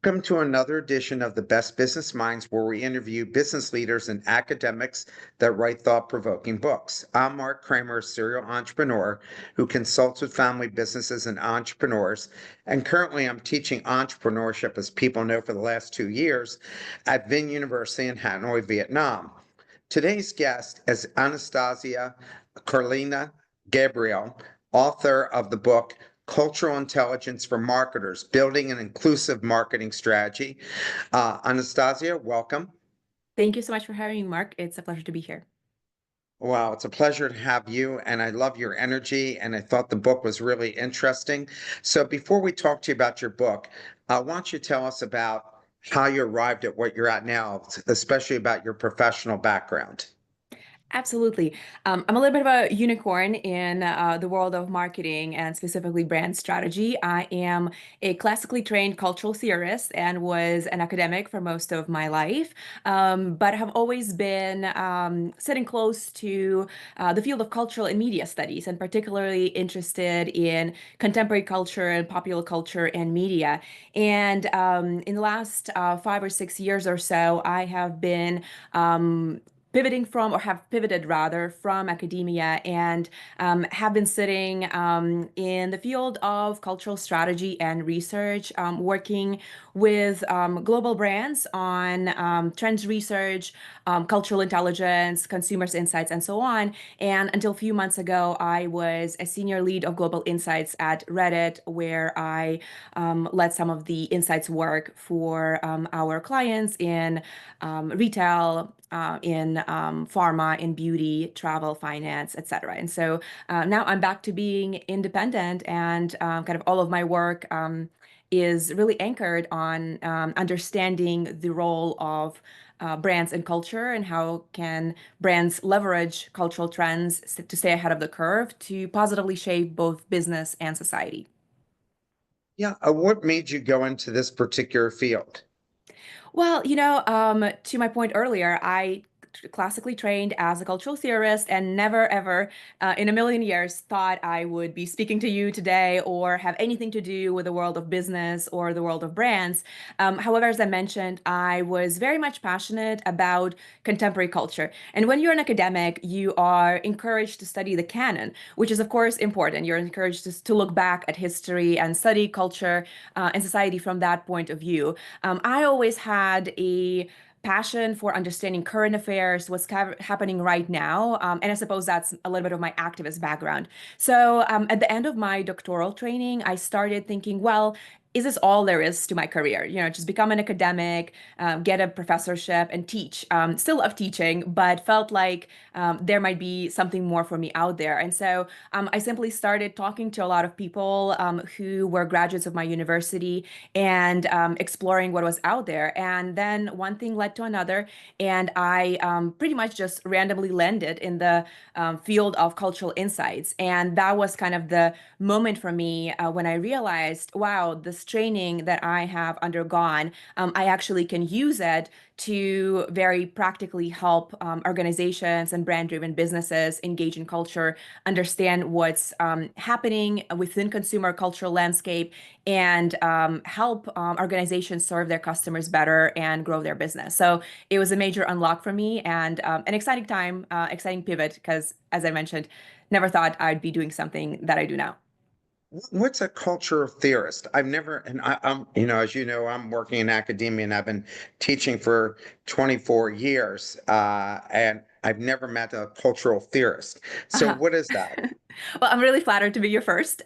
Welcome to another edition of the Best Business Minds, where we interview business leaders and academics that write thought-provoking books. I'm Marc Kramer, a serial entrepreneur who consults with family businesses and entrepreneurs, and currently I'm teaching entrepreneurship, as people know, for the last 2 years at Vinh University in Hanoi, Vietnam. Today's guest is Anastasia Karklina Gabriel, author of the book Cultural Intelligence for Marketers, Building an Inclusive Marketing Strategy. Anastasia, welcome. Thank you so much for having me, Mark. It's a pleasure to be here. Wow, it's a pleasure to have you, and I love your energy, and I thought the book was really interesting. So before we talk to you about your book, I want you to tell us about how you arrived at what you're at now, especially about your professional background. Absolutely. I'm a little bit of a unicorn in the world of marketing and specifically brand strategy. I am a classically trained cultural theorist and was an academic for most of my life, but have always been sitting close to the field of cultural and media studies, and particularly interested in contemporary culture and popular culture and media. And in the last 5 or 6 years or so, I have been pivoting from, or have pivoted rather, from academia and have been sitting in the field of cultural strategy and research, working with global brands on trends research, cultural intelligence, consumers insights, and so on. And until a few months ago, I was a senior lead of global insights at Reddit, where I led some of the insights work for our clients in retail, in pharma, in beauty, travel, finance, etc. And so now I'm back to being independent, and kind of all of my work is really anchored on understanding the role of brands and culture, and how can brands leverage cultural trends to stay ahead of the curve to positively shape both business and society. Yeah, what made you go into this particular field? Well, to my point earlier, I classically trained as a cultural theorist and never ever in a million years thought I would be speaking to you today or have anything to do with the world of business or the world of brands. However, as I mentioned, I was very much passionate about contemporary culture. And when you're an academic, you are encouraged to study the canon, which is, of course, important. You're encouraged to look back at history and study culture and society from that point of view. I always had a passion for understanding current affairs, what's happening right now. And I suppose that's a little bit of my activist background. So at the end of my doctoral training, I started thinking, well, is this all there is to my career? Just become an academic, get a professorship and teach. Still love teaching, but felt like there might be something more for me out there. And so I simply started talking to a lot of people who were graduates of my university and exploring what was out there. And then one thing led to another, and I pretty much just randomly landed in the field of cultural insights. And that was kind of the moment for me when I realized, wow, this training that I have undergone, I actually can use it to very practically help organizations and brand-driven businesses engage in culture, understand what's happening within consumer cultural landscape, and help organizations serve their customers better and grow their business. So it was a major unlock for me, and an exciting time, exciting pivot, because as I mentioned, never thought I'd be doing something that I do now. What's a cultural theorist? I've never, and as you know, I'm working in academia and I've been teaching for 24 years, and I've never met a cultural theorist. So Uh-huh. what is that? Well, I'm really flattered to be your first.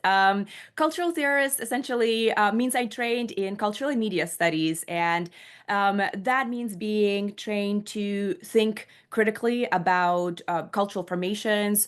Cultural theorist essentially means I trained in cultural and media studies, and that means being trained to think critically about cultural formations,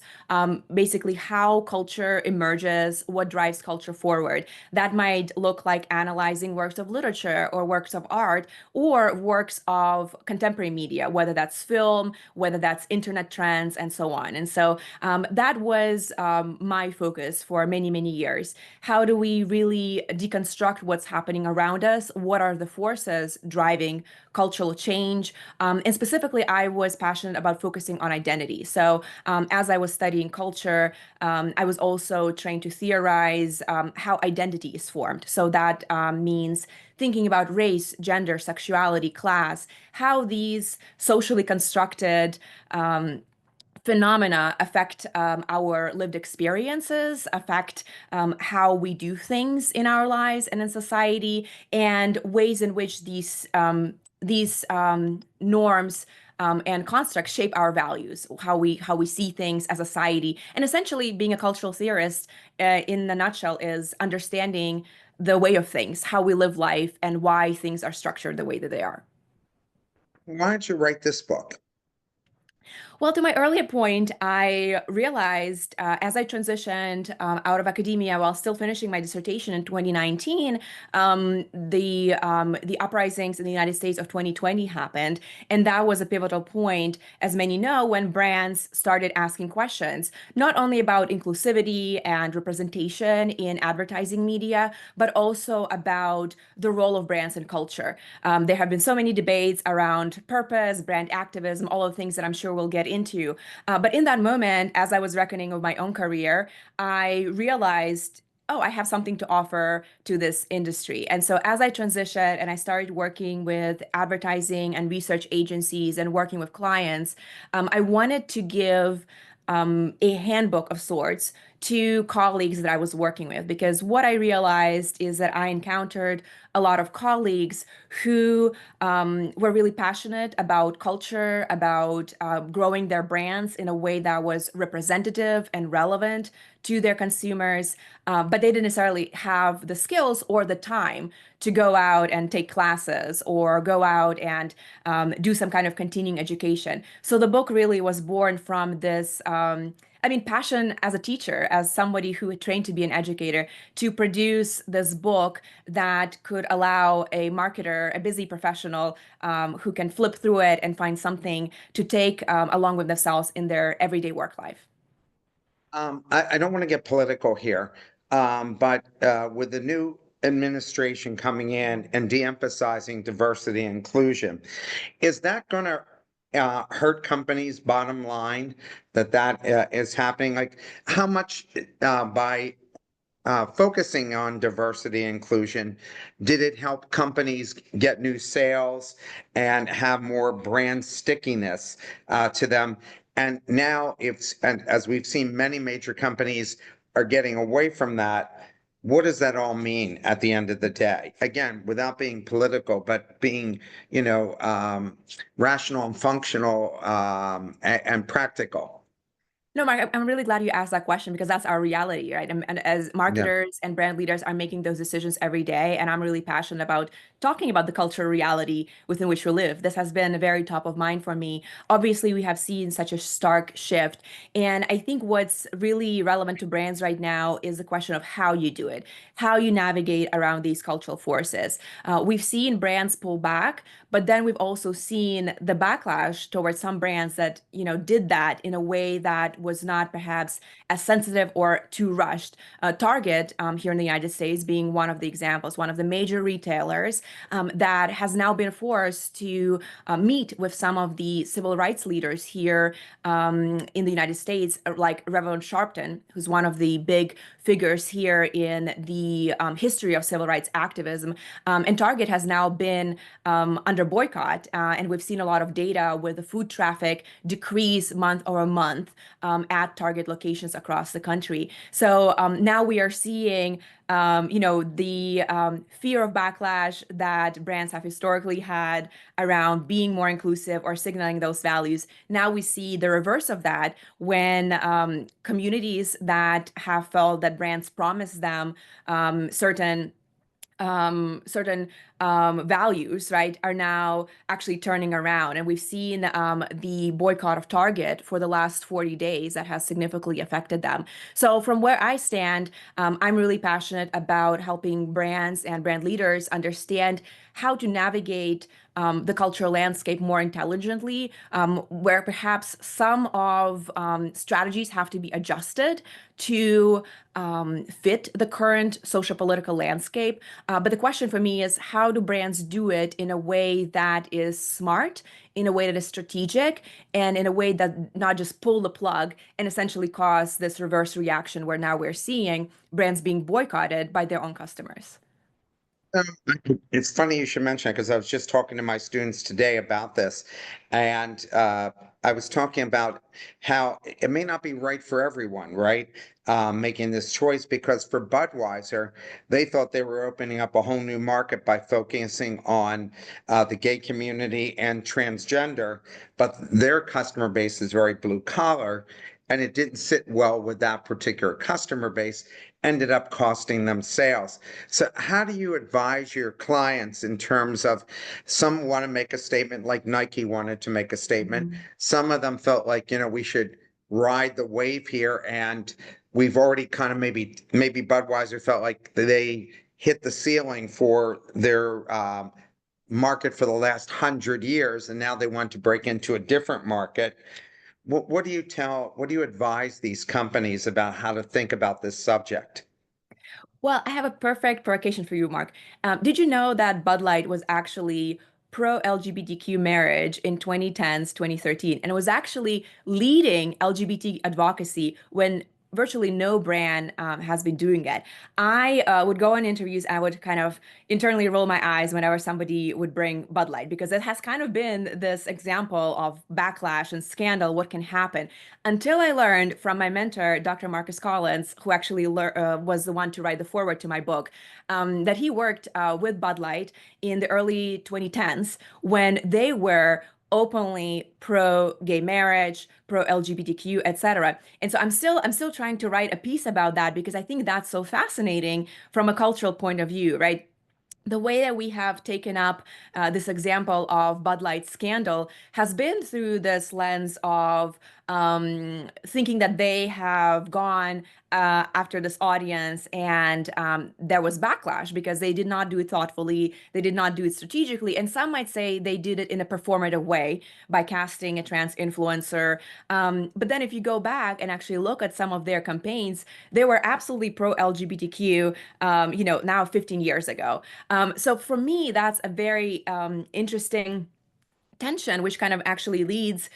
basically how culture emerges, what drives culture forward. That might look like analyzing works of literature or works of art or works of contemporary media, whether that's film, whether that's internet trends, and so on. And so that was my focus for many, many years. How do we really deconstruct what's happening around us? What are the forces driving cultural change. And specifically, I was passionate about focusing on identity. So as I was studying culture, I was also trained to theorize how identity is formed. So that means thinking about race, gender, sexuality, class, how these socially constructed phenomena affect our lived experiences, affect how we do things in our lives and in society, and ways in which these norms and constructs shape our values, how we see things as a society. And essentially, being a cultural theorist, in a nutshell, is understanding the way of things, how we live life, and why things are structured the way that they are. Why did you write this book? Well, to my earlier point, I realized as I transitioned out of academia while still finishing my dissertation in 2019, the uprisings in the United States of 2020 happened, and that was a pivotal point, as many know, when brands started asking questions, not only about inclusivity and representation in advertising media, but also about the role of brands in culture. There have been so many debates around purpose, brand activism, all of the things that I'm sure we'll get into. But in that moment, as I was reckoning with my own career, I realized, oh, I have something to offer to this industry. And so as I transitioned and I started working with advertising and research agencies and working with clients, I wanted to give a handbook of sorts to colleagues that I was working with, because what I realized is that I encountered a lot of colleagues who were really passionate about culture, about growing their brands in a way that was representative and relevant to their consumers, but they didn't necessarily have the skills or the time to go out and take classes or go out and do some kind of continuing education. So the book really was born from this. I mean, passion as a teacher, as somebody who had trained to be an educator, to produce this book that could allow a marketer, a busy professional, who can flip through it and find something to take along with themselves in their everyday work life. I don't want to get political here, but with the new administration coming in and de-emphasizing diversity and inclusion, is that going to hurt companies' bottom line that is happening? Like, how much by focusing on diversity and inclusion, did it help companies get new sales and have more brand stickiness to them? And now, and as we've seen, many major companies are getting away from that. What does that all mean at the end of the day? Again, without being political, but being, rational and functional and practical. No, Mark, I'm really glad you asked that question, because that's our reality, right? And as Yeah. marketers and brand leaders are making those decisions every day, and I'm really passionate about talking about the cultural reality within which we live. This has been very top of mind for me. Obviously, we have seen such a stark shift. And I think what's really relevant to brands right now is the question of how you do it, how you navigate around these cultural forces. We've seen brands pull back, but then we've also seen the backlash towards some brands that, did that in a way that was not perhaps as sensitive or too rushed. Target, here in the United States, being one of the examples, one of the major retailers that has now been forced to meet with some of the civil rights leaders here in the United States, like Reverend Sharpton, who's one of the big figures here in the history of civil rights activism. And Target has now been under boycott, and we've seen a lot of data with the food traffic decrease month over month at Target locations across the country. So now we are seeing, the fear of backlash that brands have historically had around being more inclusive or signaling those values. Now we see the reverse of that when communities that have felt that brands promise them certain values, right, are now actually turning around. And we've seen the boycott of Target for the last 40 days that has significantly affected them. So from where I stand, I'm really passionate about helping brands and brand leaders understand how to navigate the cultural landscape more intelligently, where perhaps some of strategies have to be adjusted to fit the current social political landscape. But the question for me is, how how do brands do it in a way that is smart, in a way that is strategic, and in a way that not just pull the plug and essentially cause this reverse reaction where now we're seeing brands being boycotted by their own customers. Um, It's funny you should mention it because I was just talking to my students today about this, and I was talking about how it may not be right for everyone, right? Making this choice because for Budweiser, they thought they were opening up a whole new market by focusing on the gay community and transgender, but their customer base is very blue collar, and it didn't sit well with that particular customer base, ended up costing them sales. So how do you advise your clients in terms of some want to make a statement like Nike wanted to make a statement. Mhm. Some of them felt like, we should ride the wave here and we've already kind of maybe Budweiser felt like they hit the ceiling for their market for the last 100 years and now they want to break into a different market. What do you advise these companies about how to think about this subject? Well, I have a perfect provocation for you, Mark. Did you know that Bud Light was actually pro LGBTQ marriage in 2010s, 2013? And it was actually leading LGBT advocacy when virtually no brand has been doing it. I would go on interviews and I would kind of internally roll my eyes whenever somebody would bring Bud Light because it has kind of been this example of backlash and scandal, what can happen. Until I learned from my mentor, Dr. Marcus Collins, who actually was the one to write the foreword to my book, that he worked with Bud Light in the early 2010s when they were openly pro gay marriage, pro LGBTQ, etc. And so I'm still trying to write a piece about that because I think that's so fascinating from a cultural point of view, right? The way that we have taken up this example of Bud Light scandal has been through this lens of thinking that they have gone after this audience and there was backlash because they did not do it thoughtfully, they did not do it strategically, and some might say they did it in a performative way by casting a trans influencer. But then if you go back and actually look at some of their campaigns, they were absolutely pro LGBTQ, now 15 years ago. So for me, that's a very interesting tension, which kind of actually leads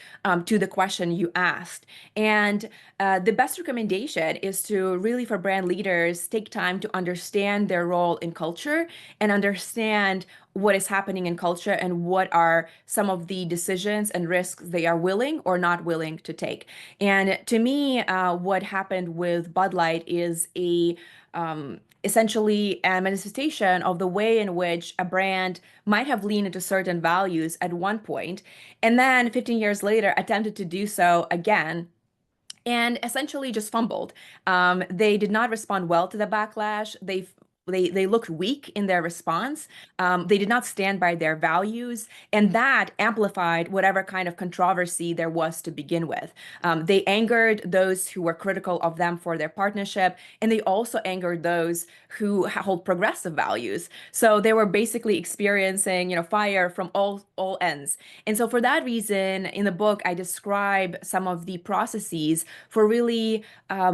to the question you asked. And the best recommendation is to really, for brand leaders, take time to understand their role in culture and understand what is happening in culture and what are some of the decisions and risks they are willing or not willing to take. And to me, what happened with Bud Light is essentially a manifestation of the way in which a brand might have leaned into certain values at one point, and then 15 years later attempted to do so again and essentially just fumbled. They did not respond well to the backlash. They looked weak in their response. They did not stand by their values, and that amplified whatever kind of controversy there was to begin with. They angered those who were critical of them for their partnership, and they also angered those who hold progressive values. So they were basically experiencing, fire from all ends. And so for that reason, in the book, I describe some of the processes for really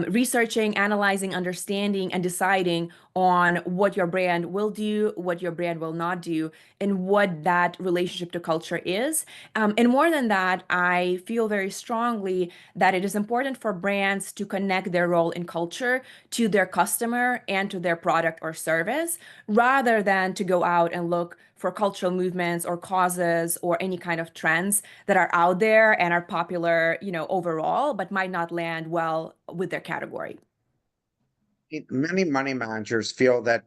researching, analyzing, understanding, and deciding on what your brand will do, what your brand will not do, and what that relationship to culture is. And more than that, I feel very strongly that it is important for brands to connect their role in culture to their customer and to their product or service, rather than to go out and look for cultural movements or causes or any kind of trends that are out there and are popular, overall, but might not land well with their category. Many money managers feel that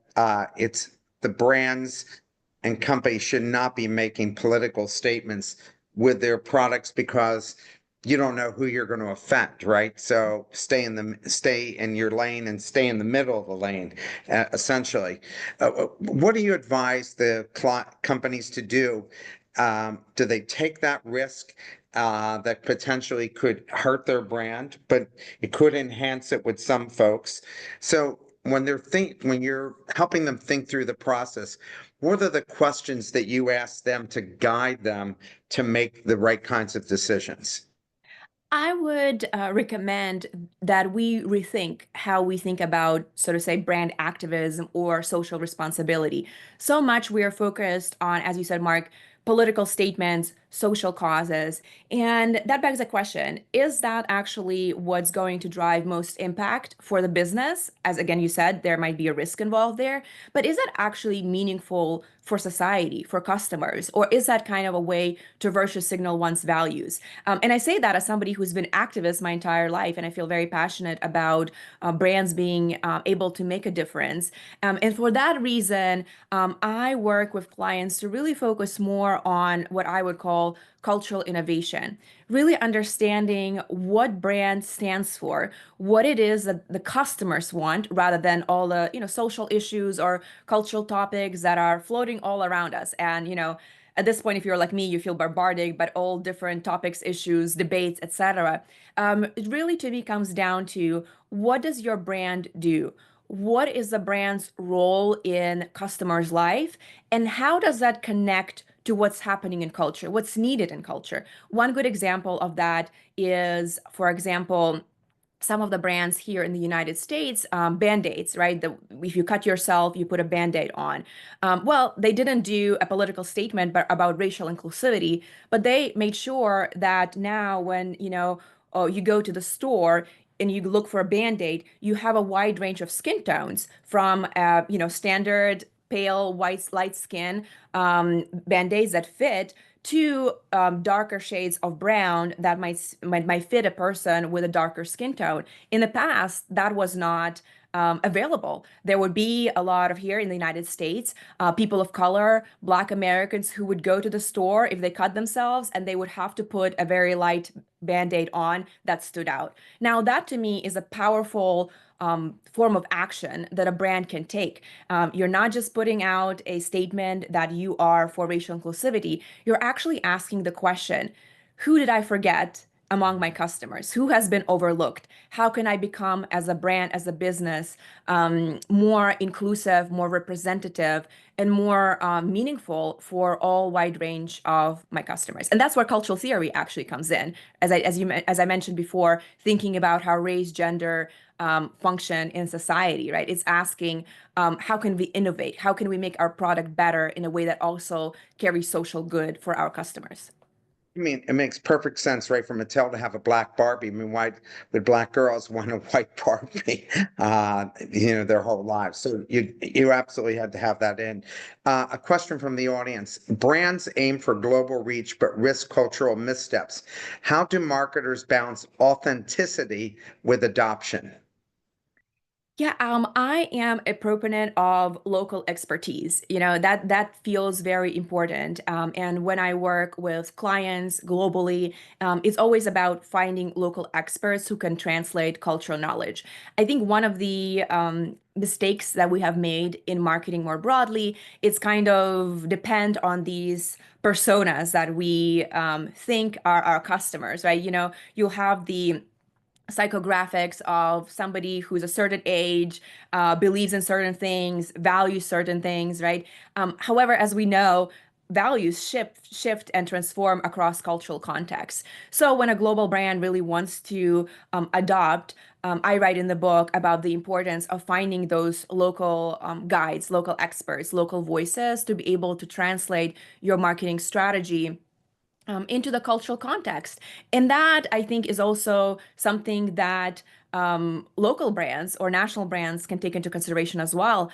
it's the brands and companies should not be making political statements with their products because you don't know who you're going to offend, right? So stay in your lane and stay in the middle of the lane, essentially. What do you advise the companies to do? Do they take that risk that potentially could hurt their brand, but it could enhance it with some folks? So when you're helping them think through the process, what are the questions that you ask them to guide them to make the right kinds of decisions? I would recommend that we rethink how we think about, so to say, brand activism or social responsibility. So much we are focused on, as you said, Mark, political statements, social causes. And that begs the question, is that actually what's going to drive most impact for the business? As again, you said, there might be a risk involved there, but is that actually meaningful for society, for customers? Or is that kind of a way to virtue signal one's values? And I say that as somebody who's been activist my entire life, and I feel very passionate about brands being able to make a difference. And for that reason, I work with clients to really focus more on what I would call cultural innovation, really understanding what brand stands for, what it is that the customers want, rather than all the, social issues or cultural topics that are floating all around us. And, at this point, if you're like me, you feel bombarded by all different topics, issues, debates, etc. It really, to me, comes down to what does your brand do? What is the brand's role in customers' life? And how does that connect to what's happening in culture, what's needed in culture? One good example of that is, for example, some of the brands here in the United States, Band-Aids, right? If you cut yourself, you put a Band-Aid on. Well, they didn't do a political statement about racial inclusivity, but they made sure that now when, you go to the store and you look for a Band-Aid, you have a wide range of skin tones from, standard pale, white, light skin Band-Aids that fit to darker shades of brown that might fit a person with a darker skin tone. In the past, that was not available. There would be a lot of here in the United States, people of color, Black Americans who would go to the store if they cut themselves and they would have to put a very light Band-Aid on that stood out. Now, that to me is a powerful form of action that a brand can take. You're not just putting out a statement that you are for racial inclusivity, you're actually asking the question, who did I forget among my customers? Who has been overlooked? How can I become, as a brand, as a business, more inclusive, more representative, and more meaningful for all wide range of my customers? And that's where cultural theory actually comes in. As I mentioned before, thinking about how race, gender, function in society, right? It's asking, how can we innovate? How can we make our product better in a way that also carries social good for our customers? I mean, it makes perfect sense, right, for Mattel to have a black Barbie. I mean, why would black girls want a white Barbie, their whole lives? So you absolutely had to have that in. A question from the audience. Brands aim for global reach, but risk cultural missteps. How do marketers balance authenticity with adoption? Yeah, I am a proponent of local expertise. That feels very important. And when I work with clients globally, it's always about finding local experts who can translate cultural knowledge. I think one of the mistakes that we have made in marketing more broadly, it's kind of depend on these personas that we think are our customers, right? You'll have the psychographics of somebody who's a certain age, believes in certain things, values certain things, right? However, as we know, values shift and transform across cultural contexts. So when a global brand really wants to adopt, I write in the book about the importance of finding those local guides, local experts, local voices to be able to translate your marketing strategy into the cultural context. And that, I think, is also something that local brands or national brands can take into consideration as well.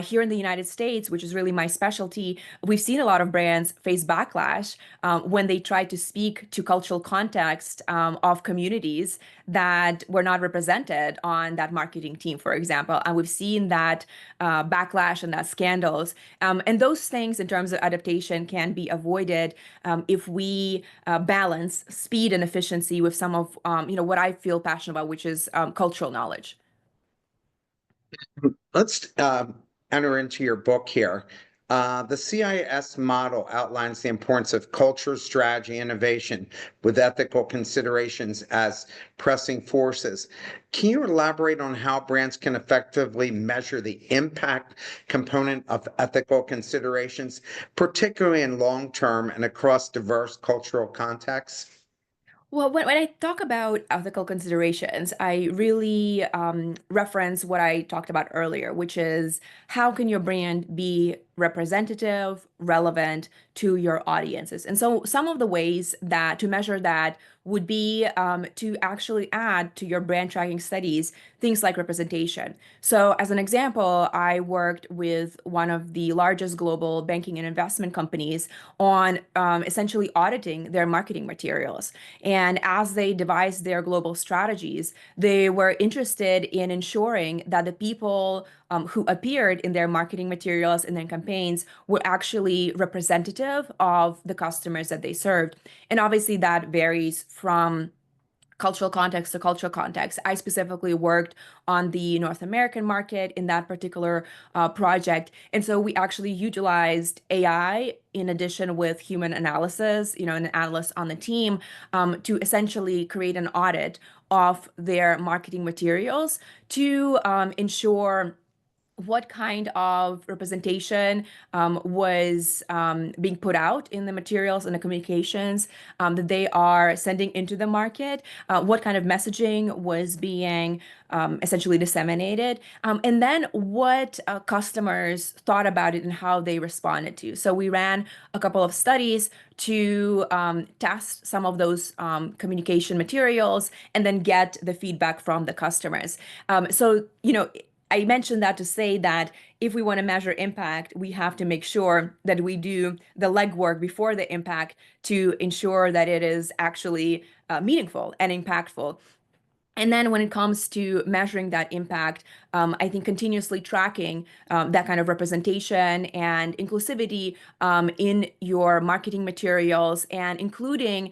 Here in the United States, which is really my specialty, we've seen a lot of brands face backlash when they try to speak to cultural context of communities that were not represented on that marketing team, for example. And we've seen that backlash and that scandals. And those things, in terms of adaptation, can be avoided if we balance speed and efficiency with some of what I feel passionate about, which is cultural knowledge. Let's enter into your book here. The CIS model outlines the importance of culture, strategy, innovation with ethical considerations as pressing forces. Can you elaborate on how brands can effectively measure the impact component of ethical considerations, particularly in long term and across diverse cultural contexts? Well, when I talk about ethical considerations, I really reference what I talked about earlier, which is how can your brand be representative, relevant to your audiences? And so some of the ways that to measure that would be to actually add to your brand tracking studies things like representation. So, as an example, I worked with one of the largest global banking and investment companies on essentially auditing their marketing materials. And as they devised their global strategies, they were interested in ensuring that the people who appeared in their marketing materials and their campaigns were actually representative of the customers that they served. And obviously, that varies from cultural context to cultural context. I specifically worked on the North American market in that particular project. And so we actually utilized AI in addition with human analysis, an analyst on the team, to essentially create an audit of their marketing materials to ensure what kind of representation was being put out in the materials and the communications that they are sending into the market, what kind of messaging was being essentially disseminated, and then what customers thought about it and how they responded to. So we ran a couple of studies to test some of those communication materials and then get the feedback from the customers. I mentioned that to say that if we want to measure impact, we have to make sure that we do the legwork before the impact to ensure that it is actually meaningful and impactful. And then when it comes to measuring that impact, I think continuously tracking that kind of representation and inclusivity in your marketing materials and including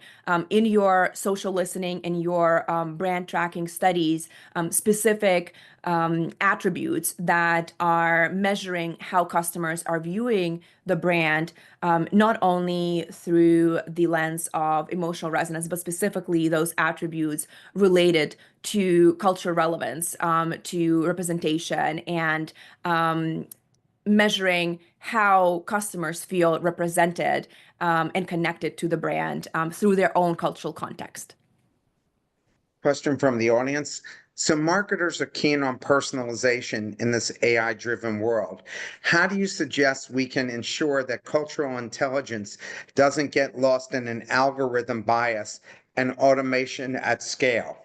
in your social listening and your brand tracking studies specific attributes that are measuring how customers are viewing the brand, not only through the lens of emotional resonance, but specifically those attributes related to cultural relevance, to representation, and measuring how customers feel represented and connected to the brand through their own cultural context. Question from the audience. So marketers are keen on personalization in this AI-driven world. How do you suggest we can ensure that cultural intelligence doesn't get lost in an algorithm bias and automation at scale?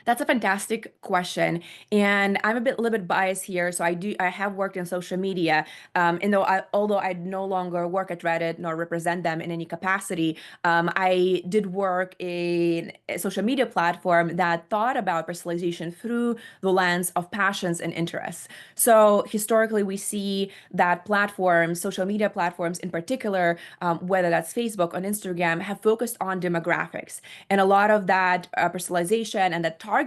That's a fantastic question, and I'm a little bit biased here. So I have worked in social media, and although I no longer work at Reddit nor represent them in any capacity, I did work in a social media platform that thought about personalization through the lens of passions and interests. So historically, we see that platforms, social media platforms in particular, whether that's Facebook or Instagram, have focused on demographics, and a lot of that personalization and that targeting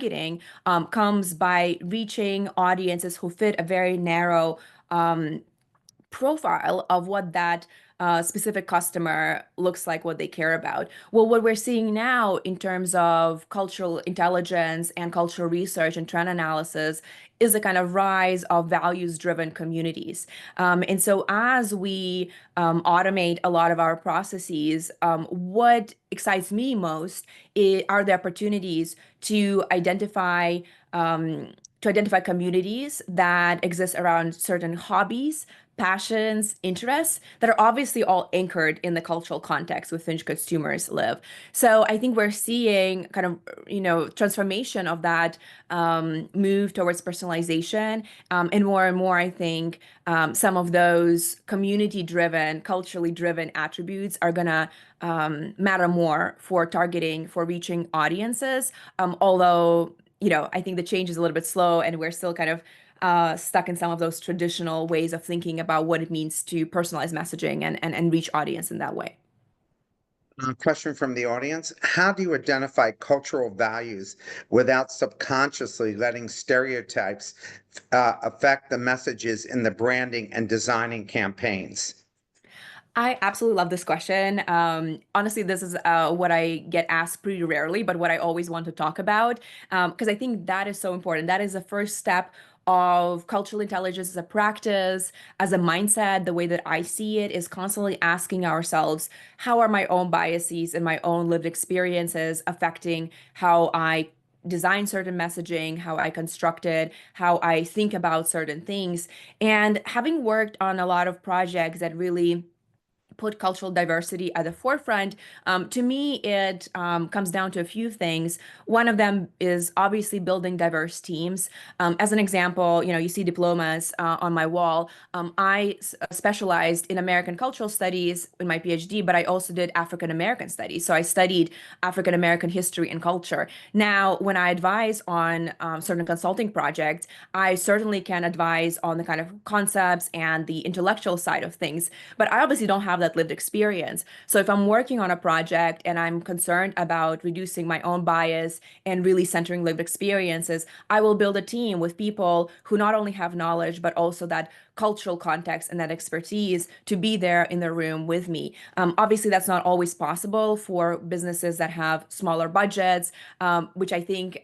comes by reaching audiences who fit a very narrow profile of what that specific customer looks like, what they care about. Well, what we're seeing now in terms of cultural intelligence and cultural research and trend analysis is a kind of rise of values-driven communities. And so as we automate a lot of our processes, what excites me most are the opportunities to identify communities that exist around certain hobbies, passions, interests that are obviously all anchored in the cultural context within which consumers live. So I think we're seeing kind of, transformation of that move towards personalization. And more, I think some of those community-driven, culturally driven attributes are gonna matter more for targeting, for reaching audiences. Although, I think the change is a little bit slow and we're still kind of stuck in some of those traditional ways of thinking about what it means to personalize messaging and reach audience in that way. Question from the audience. How do you identify cultural values without subconsciously letting stereotypes affect the messages in the branding and designing campaigns? I absolutely love this question. Honestly, this is what I get asked pretty rarely, but what I always want to talk about, because I think that is so important. That is the first step of cultural intelligence as a practice, as a mindset. The way that I see it is constantly asking ourselves, how are my own biases and my own lived experiences affecting how I design certain messaging, how I construct it, how I think about certain things. And having worked on a lot of projects that really put cultural diversity at the forefront. To me, it comes down to a few things. One of them is obviously building diverse teams. As an example, you see diplomas on my wall. I specialized in American cultural studies in my PhD, but I also did African American studies. So I studied African American history and culture. Now, when I advise on certain consulting projects, I certainly can advise on the kind of concepts and the intellectual side of things, but I obviously don't have that lived experience. So if I'm working on a project and I'm concerned about reducing my own bias and really centering lived experiences, I will build a team with people who not only have knowledge, but also that cultural context and that expertise to be there in the room with me. Obviously, that's not always possible for businesses that have smaller budgets, which I think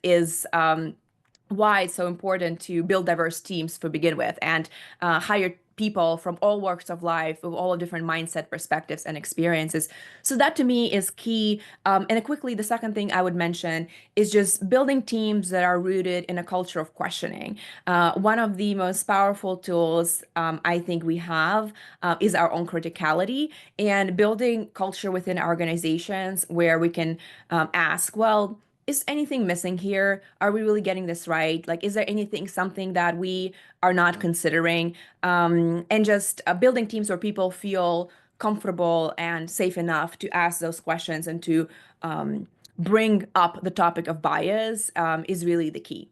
is why it's so important to build diverse teams to begin with and hire people from all walks of life with all different mindset perspectives and experiences. So that to me is key. And quickly, the second thing I would mention is just building teams that are rooted in a culture of questioning. One of the most powerful tools I think we have is our own criticality, and building culture within our organizations where we can ask, well, is anything missing here? Are we really getting this right? Like, is there anything, something that we are not considering? And just building teams where people feel comfortable and safe enough to ask those questions and to um, bring up the topic of bias is really the key.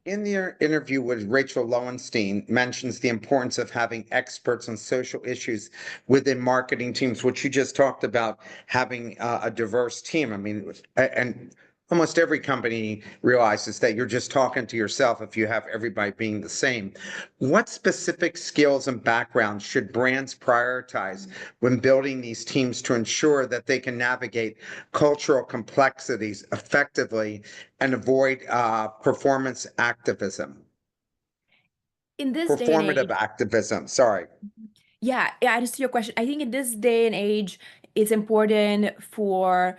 In their interview with Rachel Lowenstein, mentions the importance of having experts on social issues within marketing teams, which you just talked about having a diverse team. I mean, and almost every company realizes that you're just talking to yourself if you have everybody being the same. What specific skills and backgrounds should brands prioritize when building these teams to ensure that they can navigate cultural complexities effectively and avoid performance activism, In this day and performative age, activism? Sorry. yeah, I just your question. I think in this day and age, it's important for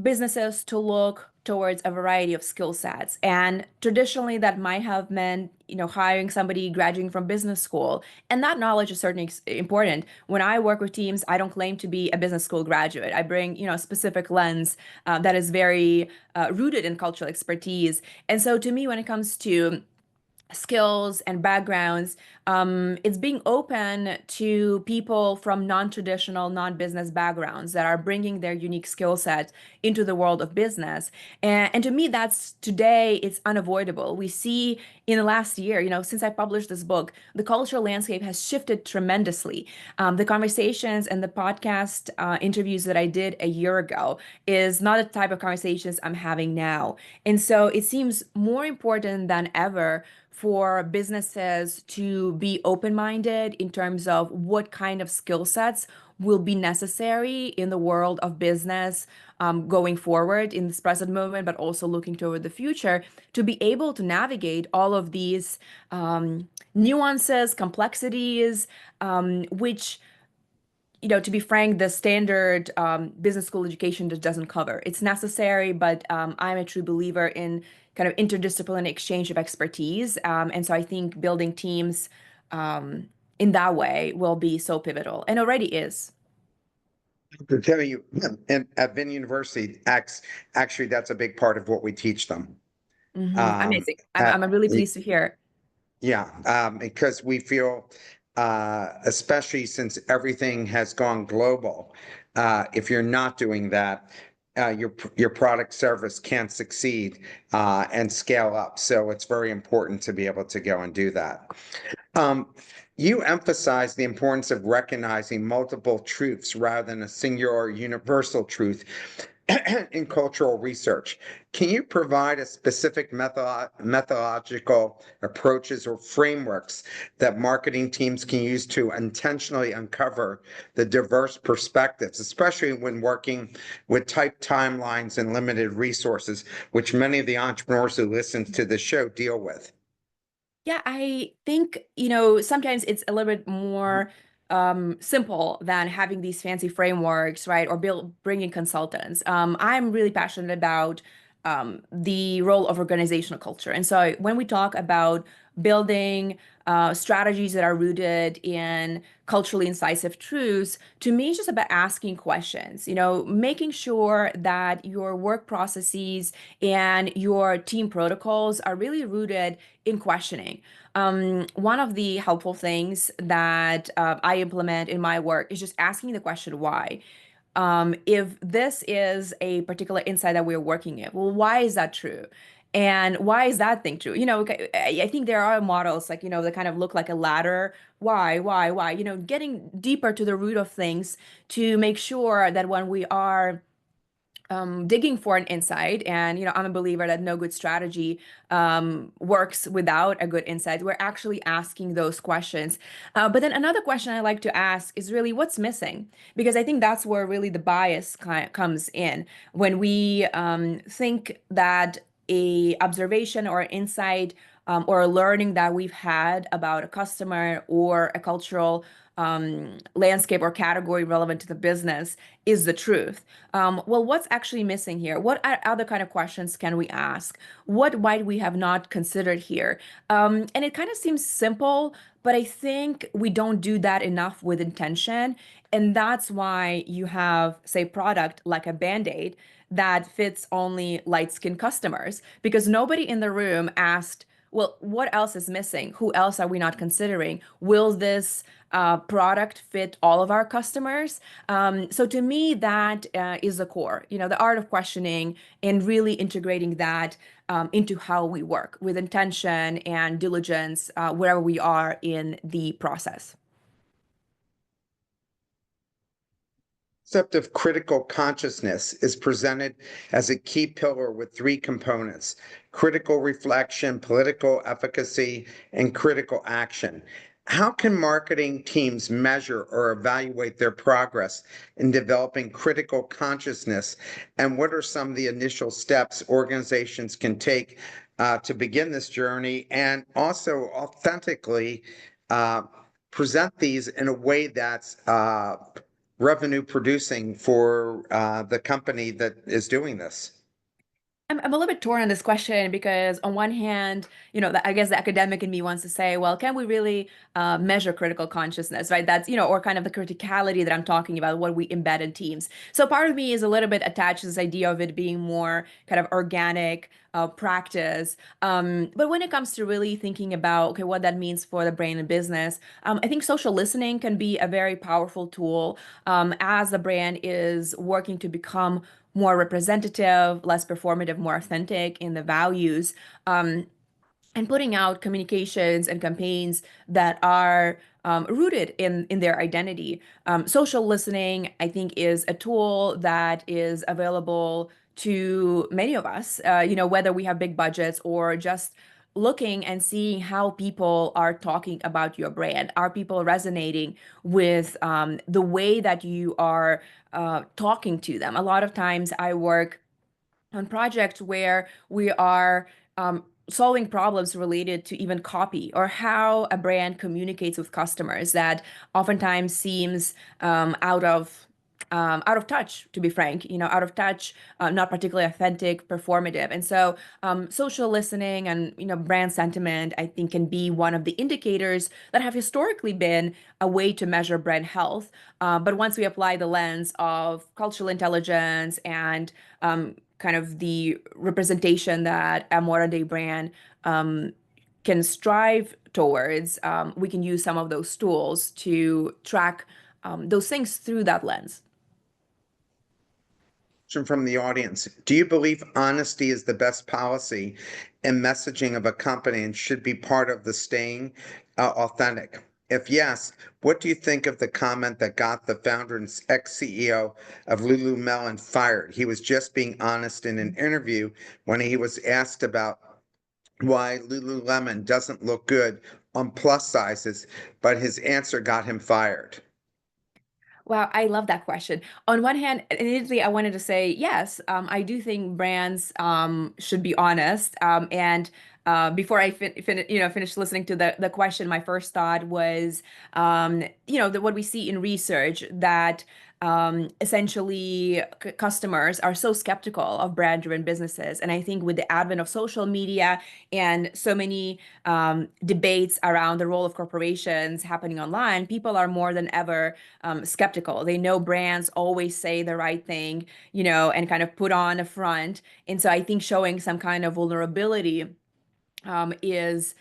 businesses to look towards a variety of skill sets. And traditionally, that might have meant, hiring somebody graduating from business school. And that knowledge is certainly important. When I work with teams, I don't claim to be a business school graduate. I bring, a specific lens that is very rooted in cultural expertise. And so to me, when it comes to skills and backgrounds, it's being open to people from non-traditional, non-business backgrounds that are bringing their unique skill set into the world of business. And to me, that's today, it's unavoidable. We see in the last year, since I published this book, the cultural landscape has shifted tremendously. The conversations and the podcast interviews that I did a year ago is not the type of conversations I'm having now. And so it seems more important than ever for businesses to be open-minded in terms of what kind of skill sets will be necessary in the world of business going forward in this present moment, but also looking toward the future to be able to navigate all of these nuances, complexities, which to be frank, the standard business school education just doesn't cover. It's necessary, but I'm a true believer in kind of interdisciplinary exchange of expertise. And so I think building teams um, in that way will be so pivotal and already is. To tell you, and at Vin University, actually, that's a big part of what we teach them. Um, Amazing. I'm, uh, I'm really pleased to hear. yeah, because we feel, especially since everything has gone global, if you're not doing that, your product service can't succeed and scale up. So it's very important to be able to go and do that. Um, you emphasize the importance of recognizing multiple truths rather than a singular universal truth. in cultural research. Can you provide a specific methodological approaches or frameworks that marketing teams can use to intentionally uncover the diverse perspectives, especially when working with tight timelines and limited resources, which many of the entrepreneurs who listen to the show deal with? Yeah, I think, sometimes it's a little bit more simple than having these fancy frameworks, right? Or bringing consultants. I'm really passionate about the role of organizational culture. And so when we talk about building strategies that are rooted in culturally incisive truths, to me, it's just about asking questions, making sure that your work processes and your team protocols are really rooted in questioning. One of the helpful things that I implement in my work is just asking the question why. If this is a particular insight that we're working in, well, why is that true? And why is that thing true? I think there are models like, that kind of look like a ladder. Why? Getting deeper to the root of things to make sure that when we are digging for an insight, and I'm a believer that no good strategy works without a good insight. We're actually asking those questions. But then another question I like to ask is really what's missing, because I think that's where really the bias comes in when we think that a observation or insight or a learning that we've had about a customer or a cultural landscape or category relevant to the business is the truth. Well, what's actually missing here? What other kind of questions can we ask? What might we have not considered here? And it kind of seems simple, but I think we don't do that enough with intention. And that's why you have, say, product like a Band-Aid that fits only light-skinned customers, because nobody in the room asked, well, what else is missing? Who else are we not considering? Will this product fit all of our customers? So to me, that is the core, the art of questioning and really integrating that into how we work with intention and diligence wherever we are in the process. Concept of critical consciousness is presented as a key pillar with three components: critical reflection, political efficacy, and critical action. How can marketing teams measure or evaluate their progress in developing critical consciousness? And what are some of the initial steps organizations can take to begin this journey and also authentically uh, present these in a way that's revenue producing for the company that is doing this? I'm a little bit torn on this question because on one hand, I guess the academic in me wants to say, well, can we really measure critical consciousness, right? That's, or kind of the criticality that I'm talking about, what we embed in teams. So part of me is a little bit attached to this idea of it being more kind of organic practice. But when it comes to really thinking about, okay, what that means for the brain and business, I think social listening can be a very powerful tool as the brand is working to become more representative, less performative, more authentic in the values, and putting out communications and campaigns that are rooted in their identity. Social listening, I think, is a tool that is available to many of us, whether we have big budgets or just looking and seeing how people are talking about your brand. Are people resonating with the way that you are talking to them? A lot of times I work on projects where we are solving problems related to even copy or how a brand communicates with customers that oftentimes seems out of touch, to be frank, out of touch, not particularly authentic, performative. And so social listening and, brand sentiment, I think, can be one of the indicators that have historically been a way to measure brand health. But once we apply the lens of cultural intelligence and kind of the representation that a modern day brand can strive towards, we can use some of those tools to track those things through that lens. Question from the audience: do you believe honesty is the best policy in messaging of a company and should be part of the staying authentic? If yes, what do you think of the comment that got the founder and ex-CEO of Lululemon fired? He was just being honest in an interview when he was asked about why Lululemon doesn't look good on plus sizes, but his answer got him fired. Wow, I love that question. On one hand, immediately I wanted to say yes. I do think brands should be honest. And before I finish listening to the question, my first thought was, what we see in research that essentially customers are so skeptical of brand-driven businesses, and I think with the advent of social media and so many debates around the role of corporations happening online, people are more than ever skeptical. They know brands always say the right thing, and kind of put on a front. And so I think showing some kind of vulnerability it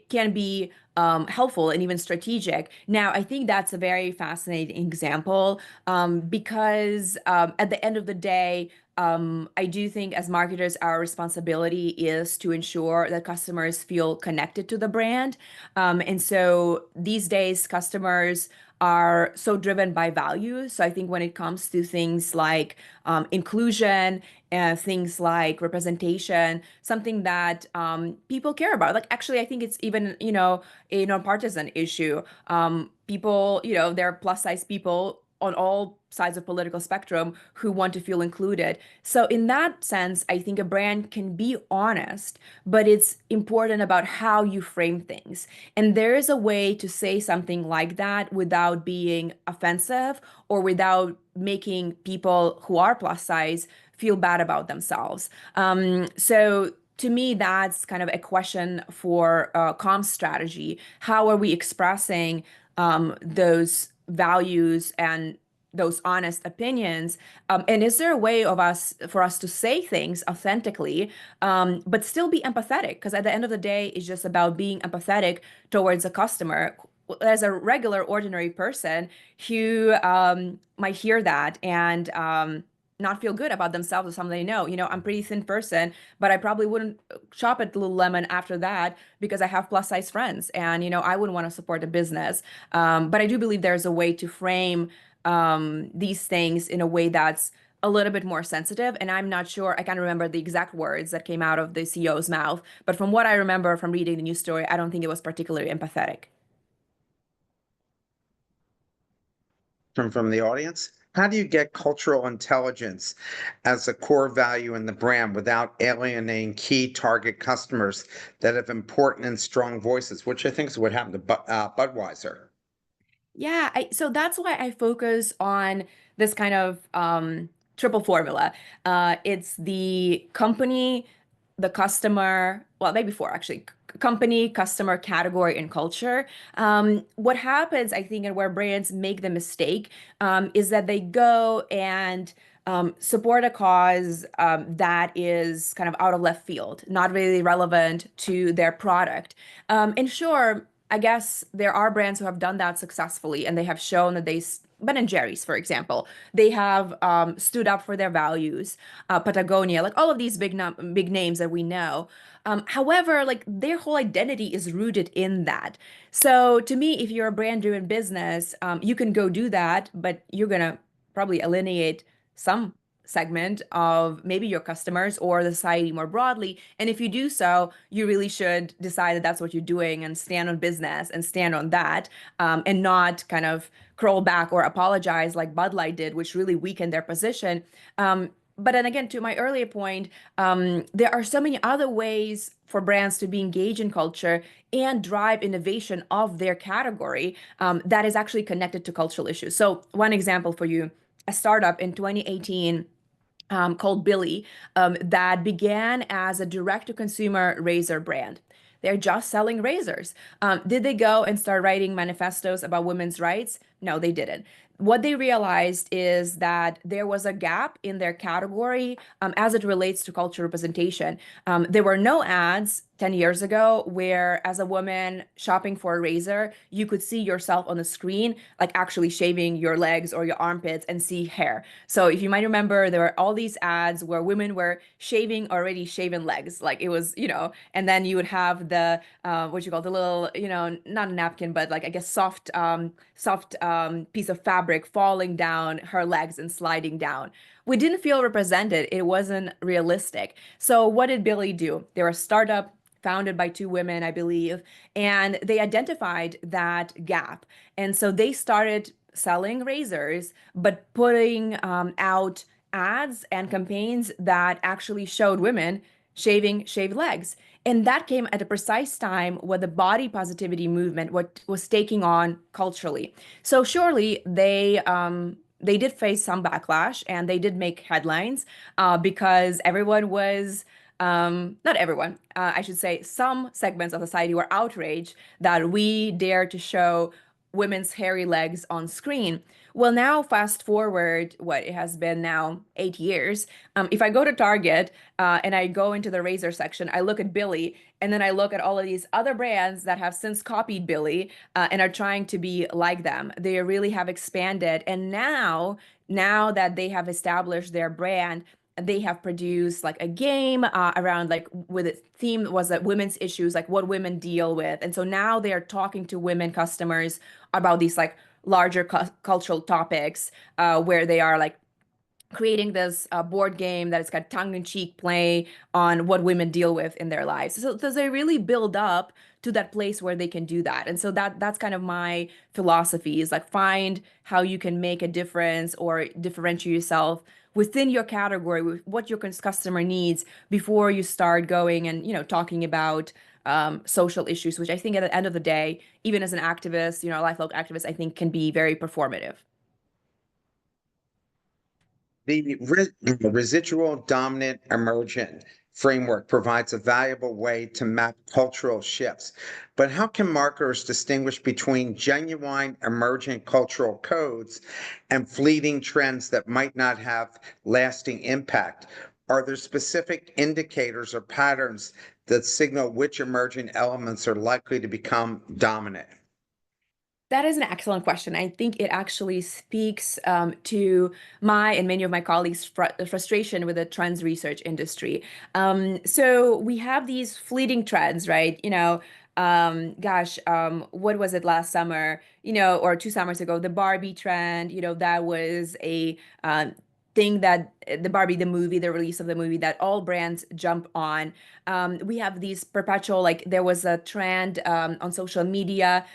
can be helpful and even strategic. Now, I think that's a very fascinating example because at the end of the day, I do think as marketers, our responsibility is to ensure that customers feel connected to the brand. And so these days, customers are so driven by value. So I think when it comes to things like inclusion and things like representation, something that people care about. Like actually, I think it's even, a nonpartisan issue. People, there are plus size people on all sides of political spectrum who want to feel included. So in that sense, I think a brand can be honest, but it's important about how you frame things. And there is a way to say something like that without being offensive or without making people who are plus size feel bad about themselves. So to me, that's kind of a question for comms strategy. How are we expressing those values and those honest opinions? And is there a way for us to say things authentically, but still be empathetic? Because at the end of the day, it's just about being empathetic towards a customer. As a regular, ordinary person who might hear that and not feel good about themselves or something they know. I'm a pretty thin person, but I probably wouldn't shop at Lululemon after that because I have plus size friends and, I wouldn't want to support a business. But I do believe there's a way to frame these things in a way that's a little bit more sensitive. And I'm not sure, I can't remember the exact words that came out of the CEO's mouth, but from what I remember from reading the news story, I don't think it was particularly empathetic. From the audience. How do you get cultural intelligence as a core value in the brand without alienating key target customers that have important and strong voices, which I think is what happened to Budweiser? Yeah, so that's why I focus on this kind of triple formula. It's the company, the customer, well, maybe four actually. Company, customer, category, and culture. What happens, I think, and where brands make the mistake is that they go and support a cause that is kind of out of left field, not really relevant to their product. And sure, I guess there are brands who have done that successfully and they have shown that Ben and Jerry's, for example, they have stood up for their values. Patagonia, like all of these big names that we know. However, like their whole identity is rooted in that. So to me, if you're a brand-driven business, you can go do that, but you're gonna probably alienate some segment of maybe your customers or the society more broadly. And if you do so, you really should decide that that's what you're doing and stand on business and stand on that, and not kind of crawl back or apologize like Bud Light did, which really weakened their position. But then again, to my earlier point, there are so many other ways for brands to be engaged in culture and drive innovation of their category that is actually connected to cultural issues. So one example for you, a startup in 2018 called Billy that began as a direct-to-consumer razor brand. They're just selling razors. Did they go and start writing manifestos about women's rights? No, they didn't. What they realized is that there was a gap in their category as it relates to cultural representation. There were no ads 10 years ago, where as a woman shopping for a razor, you could see yourself on the screen, like actually shaving your legs or your armpits and see hair. So if you might remember, there were all these ads where women were shaving already shaven legs. Like it was, and then you would have the what you call the little, not a napkin, but like I guess soft piece of fabric falling down her legs and sliding down. We didn't feel represented. It wasn't realistic. So what did Billy do? They were a startup founded by two women, I believe, and they identified that gap. And so they started selling razors, but putting out ads and campaigns that actually showed women shaving shaved legs. And that came at a precise time when the body positivity movement what was taking on culturally. So surely they did face some backlash and they did make headlines because everyone was not everyone, I should say, some segments of society were outraged that we dare to show women's hairy legs on screen. Well, now fast forward, what it has been now 8 years. If I go to Target and I go into the razor section, I look at Billy, and then I look at all of these other brands that have since copied Billy and are trying to be like them. They really have expanded, and now that they have established their brand, they have produced like a game around like with its theme was that women's issues, like what women deal with. And so now they are talking to women customers about these like larger cultural topics where they are like creating this board game that is got tongue-in-cheek play on what women deal with in their lives. So does they really build up to that place where they can do that? And so that's kind of my philosophy is like find how you can make a difference or differentiate yourself within your category with what your customer needs before you start going and talking about social issues, which I think at the end of the day, even as an activist, a lifelong activist, I think can be very performative. The residual dominant emergent framework provides a valuable way to map cultural shifts. But how can marketers distinguish between genuine emergent cultural codes and fleeting trends that might not have lasting impact? Are there specific indicators or patterns that signal which emergent elements are likely to become dominant? That is an excellent question. I think it actually speaks to my and many of my colleagues' frustration with the trends research industry. So we have these fleeting trends, right? What was it last summer? Or 2 summers ago, the Barbie trend. That was a thing that the Barbie, the movie, the release of the movie that all brands jump on. We have these perpetual, like there was a trend on social media,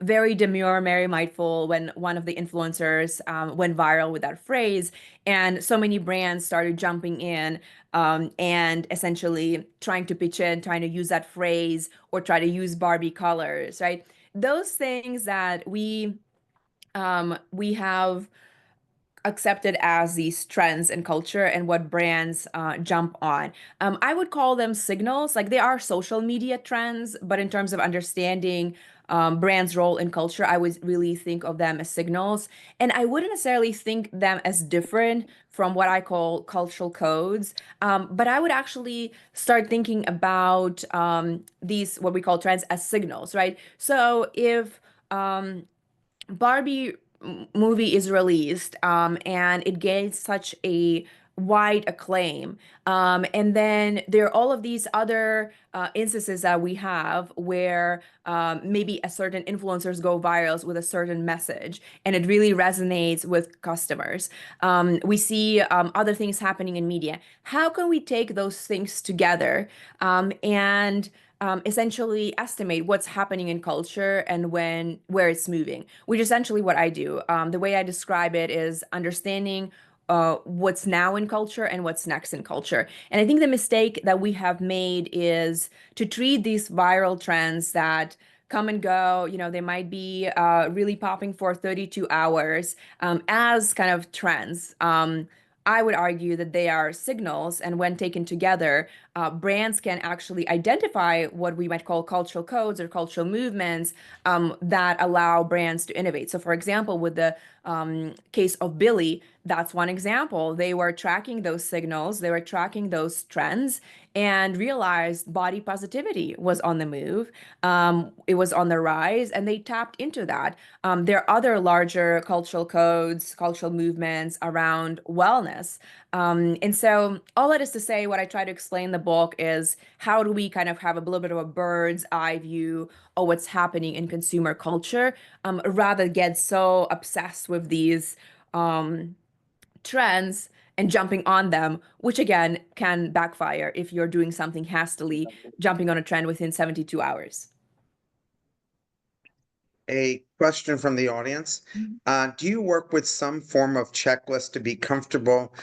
very demure, very mindful when one of the influencers went viral with that phrase. And so many brands started jumping in and essentially trying to pitch in, trying to use that phrase or try to use Barbie colors, right? Those things that we have accepted as these trends in culture and what brands jump on. I would call them signals. Like they are social media trends, but in terms of understanding brands' role in culture, I would really think of them as signals. And I wouldn't necessarily think them as different from what I call cultural codes. But I would actually start thinking about these, what we call trends as signals, right? So if Barbie movie is released and it gains such a wide acclaim. And then there are all of these other instances that we have where maybe a certain influencers go viral with a certain message and it really resonates with customers. We see other things happening in media. How can we take those things together and essentially estimate what's happening in culture and where it's moving, which is essentially what I do. The way I describe it is understanding what's now in culture and what's next in culture. And I think the mistake that we have made is to treat these viral trends that come and go, they might be really popping for 32 hours as kind of trends. I would argue that they are signals, and when taken together, brands can actually identify what we might call cultural codes or cultural movements that allow brands to innovate. So, for example, with the case of Billy, that's one example. They were tracking those signals, they were tracking those trends, and realized body positivity was on the move. It was on the rise, and they tapped into that. There are other larger cultural codes, cultural movements around wellness. And so, all that is to say, what I try to explain in the book is how do we kind of have a little bit of a bird's eye view of what's happening in consumer culture, rather get so obsessed with these trends and jumping on them, which again can backfire if you're doing something hastily, jumping on a trend within 72 hours. A question from the audience. Do you work with some form of checklist to be comfortable?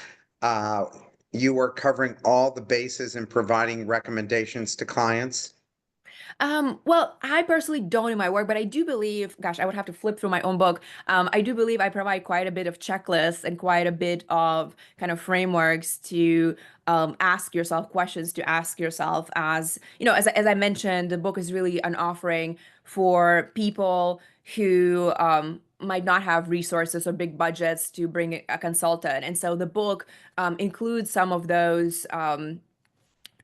Uh, you are covering all the bases and providing recommendations to clients? Well, I personally don't in my work, but I do believe, gosh, I would have to flip through my own book. I do believe I provide quite a bit of checklists and quite a bit of kind of frameworks to ask yourself questions to ask yourself as, as I mentioned, the book is really an offering for people who might not have resources or big budgets to bring a consultant. And so the book includes some of those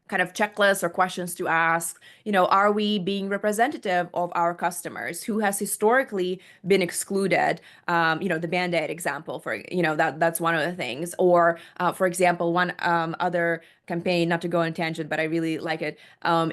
kind of checklists or questions to ask, are we being representative of our customers who has historically been excluded? The Band-Aid example for, that's one of the things. Or, for example, one other campaign, not to go on a tangent, but I really like it,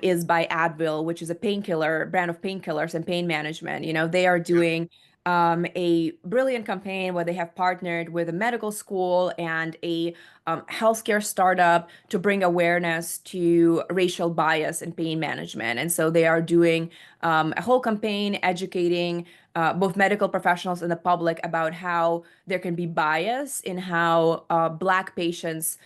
is by Advil, which is a painkiller, brand of painkillers and pain management. They are doing a brilliant campaign where they have partnered with a medical school and a healthcare startup to bring awareness to racial bias in pain management. And so they are doing a whole campaign educating both medical professionals and the public about how there can be bias in how Black patients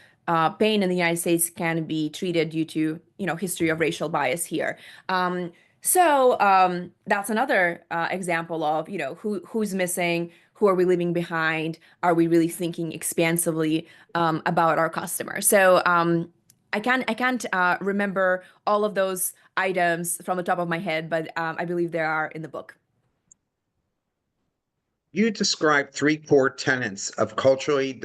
pain in the United States can be treated due to, history of racial bias here. That's another example of, who's missing, who are we leaving behind? Are we really thinking expansively about our customers? I can't remember all of those items from the top of my head, but I believe there are in the book. You describe three core tenets of culturally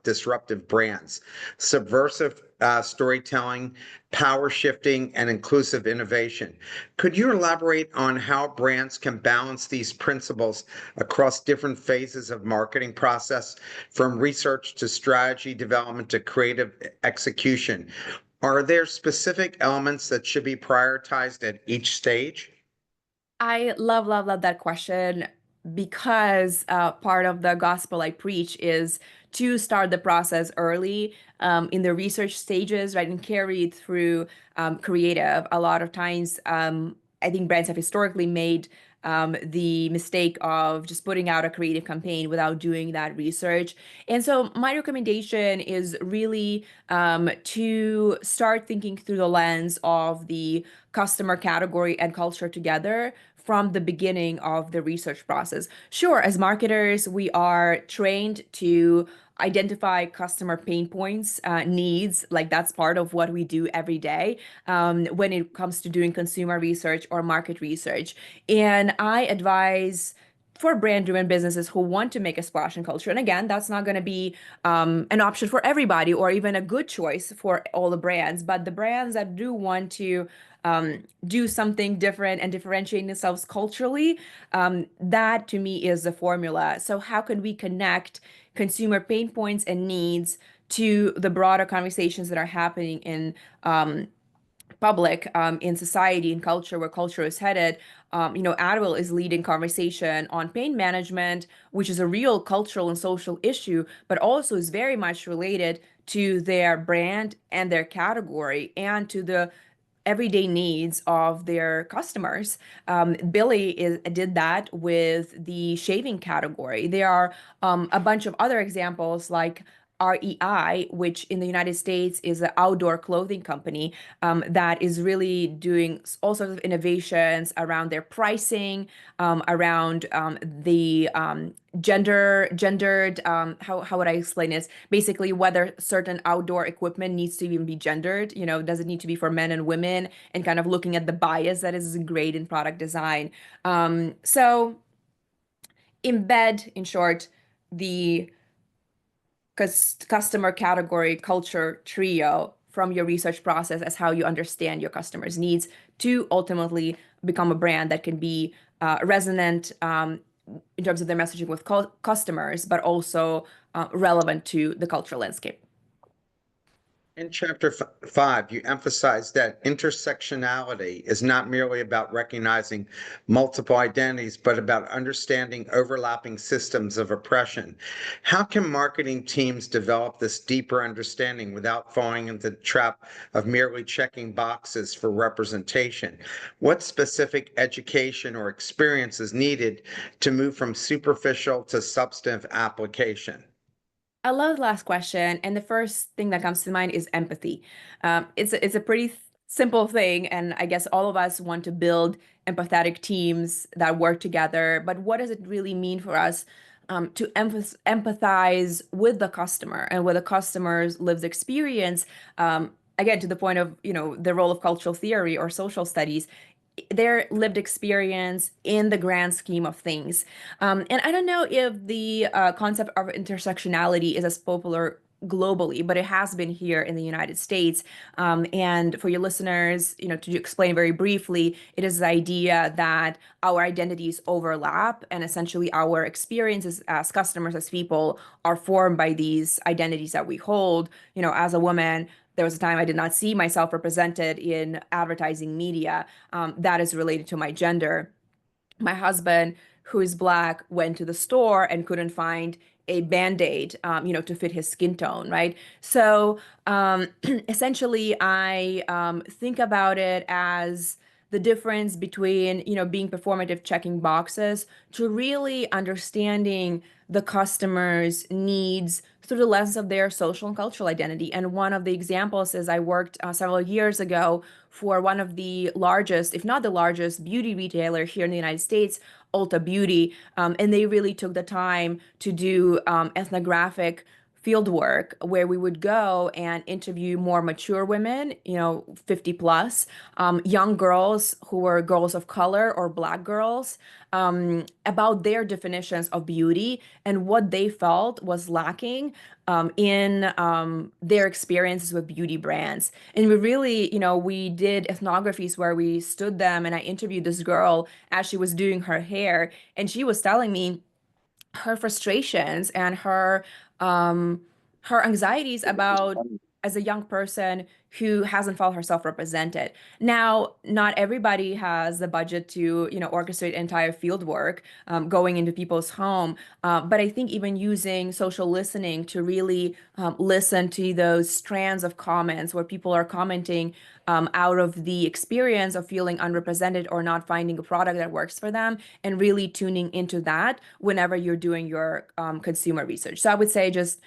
disruptive brands: subversive storytelling, power shifting, and inclusive innovation. Could you elaborate on how brands can balance these principles across different phases of marketing process, from research to strategy development to creative execution? Are there specific elements that should be prioritized at each stage? I love, love, love that question because part of the gospel I preach is to start the process early in the research stages, right, and carry it through creative. A lot of times, I think brands have historically made the mistake of just putting out a creative campaign without doing that research. And so, my recommendation is really to start thinking through the lens of the customer category and culture together from the beginning of the research process. Sure, as marketers, we are trained to identify customer pain points, needs, like that's part of what we do every day when it comes to doing consumer research or market research. And I advise for brand-driven businesses who want to make a splash in culture. And again, that's not going to be an option for everybody or even a good choice for all the brands. But the brands that do want to do something different and differentiate themselves culturally, that to me is the formula. So how can we connect consumer pain points and needs to the broader conversations that are happening in public, in society, in culture, where culture is headed? Advil is leading conversation on pain management, which is a real cultural and social issue, but also is very much related to their brand and their category and to the everyday needs of their customers. Did that with the shaving category. There are a bunch of other examples like REI, which in the United States is an outdoor clothing company that is really doing all sorts of innovations around their pricing, around the gendered, how would I explain this? Basically, whether certain outdoor equipment needs to even be gendered, does it need to be for men and women, and kind of looking at the bias that is great in product design. So embed, in short, the customer category culture trio from your research process as how you understand your customers' needs to ultimately become a brand that can be resonant in terms of their messaging with customers, but also relevant to the cultural landscape. In chapter 5, you emphasize that intersectionality is not merely about recognizing multiple identities, but about understanding overlapping systems of oppression. How can marketing teams develop this deeper understanding without falling into the trap of merely checking boxes for representation? What specific education or experience is needed to move from superficial to substantive application? I love the last question, and the first thing that comes to mind is empathy. It's a pretty simple thing, and I guess all of us want to build empathetic teams that work together. But what does it really mean for us to empathize with the customer and with the customer's lived experience? Again, to the point of, the role of cultural theory or social studies, their lived experience in the grand scheme of things. And I don't know if the concept of intersectionality is as popular globally, but it has been here in the United States. And for your listeners, to explain very briefly, it is the idea that our identities overlap and essentially our experiences as customers, as people, are formed by these identities that we hold. As a woman, there was a time I did not see myself represented in advertising media that is related to my gender. My husband, who is Black, went to the store and couldn't find a Band-Aid, to fit his skin tone, right? So essentially, I think about it as the difference between, being performative, checking boxes, to really understanding the customer's needs through the lens of their social and cultural identity. And one of the examples is I worked several years ago for one of the largest, if not the largest, beauty retailer here in the United States, Ulta Beauty. And they really took the time to do ethnographic field work where we would go and interview more mature women, 50 plus, young girls who were girls of color or Black girls, about their definitions of beauty and what they felt was lacking in their experiences with beauty brands. And we really, we did ethnographies where we stood them and I interviewed this girl as she was doing her hair, and she was telling me her frustrations and um her anxieties about as a young person who hasn't felt herself represented. Now, not everybody has the budget to, orchestrate entire field work going into people's home. But I think even using social listening to really listen to those strands of comments where people are commenting out of the experience of feeling unrepresented or not finding a product that works for them, and really tuning into that whenever you're doing your consumer research. So I would say just